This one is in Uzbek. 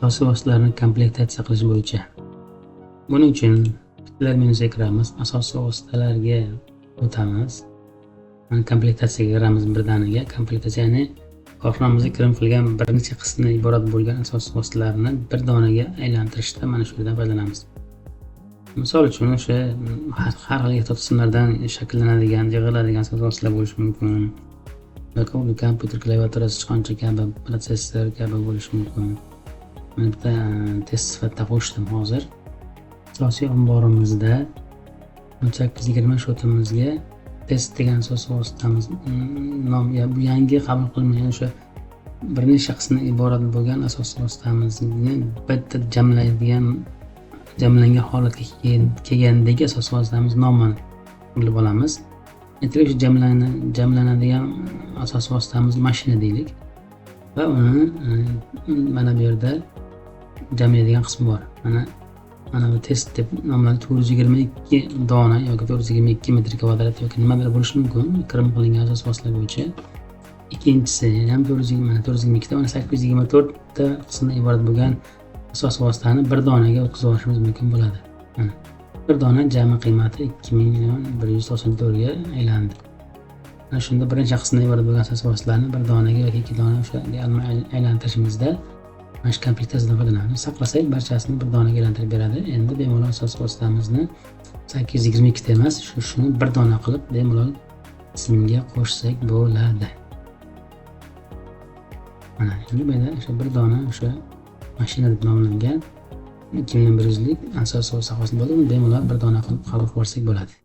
asosiy vositalarni komplektatsiya qilish bo'yicha. Buning uchun bittalar menusiga kiramiz, asosiy vositalarga o'tamiz. Mana komplektatsiyaga kiramiz birdaniga. Komplektatsiya ya'ni korxonamizga kirim qilgan bir necha qismdan iborat bo'lgan asosiy vositalarni bir donaga aylantirishda mana shu yerdan foydalanamiz. Misol uchun o'sha har xil ehtiyot qismlardan shakllanadigan, yig'iladigan asosiy vositalar bo'lishi mumkin. Yoki kompyuter klaviaturasi, sichqoncha kabi, protsessor kabi bo'lishi mumkin. Men bitta test sifatida qo'shdim hozir. Asosiy omborimizda 1820 shotimizga test degan asosiy vositamiz nom, bu yangi qabul qilingan o'sha bir necha qismdan iborat bo'lgan asosiy vositamizni bitta jamlangan holatga kelgandagi asosiy vositamiz nomini bilib olamiz. Aytaylik, shu jamlanadigan asosiy vositamiz mashina deylik va uni mana bu yerda jamlaydigan qismi bor. Mana bu test deb nomlanadi. 422 dona yoki 422 metr kvadrat yoki nimadir bo'lishi mumkin kirim qilingan asosiy vositalar bo'yicha. Ikkinchisi ham 422 ta, 824 ta qismdan iborat bo'lgan asosiy vositani bir donaga o'tkazib olishimiz mumkin bo'ladi. Bir dona jami qiymati 2.194 ga aylandi. Mana shunda birinchi qismdan iborat bo'lgan asosiy vositalarni bir donaga yoki ikki dona o'sha aylantirishimizda mana shu komplektatsiyadan foydalanamiz. Saqlasak barchasini bir donaga aylantirib beradi. Endi bemalol asosiy vositamizni 822 ta emas, shuni bir dona qilib bemalol tizimga qo'shsak bo'ladi. Mana endi bu yerda o'sha bir dona o'sha mashina deb nomlangan 2100 lik asosiy vosita hosil bo'ldi. Uni bemalol bir dona qilib qabul qilsak bo'ladi.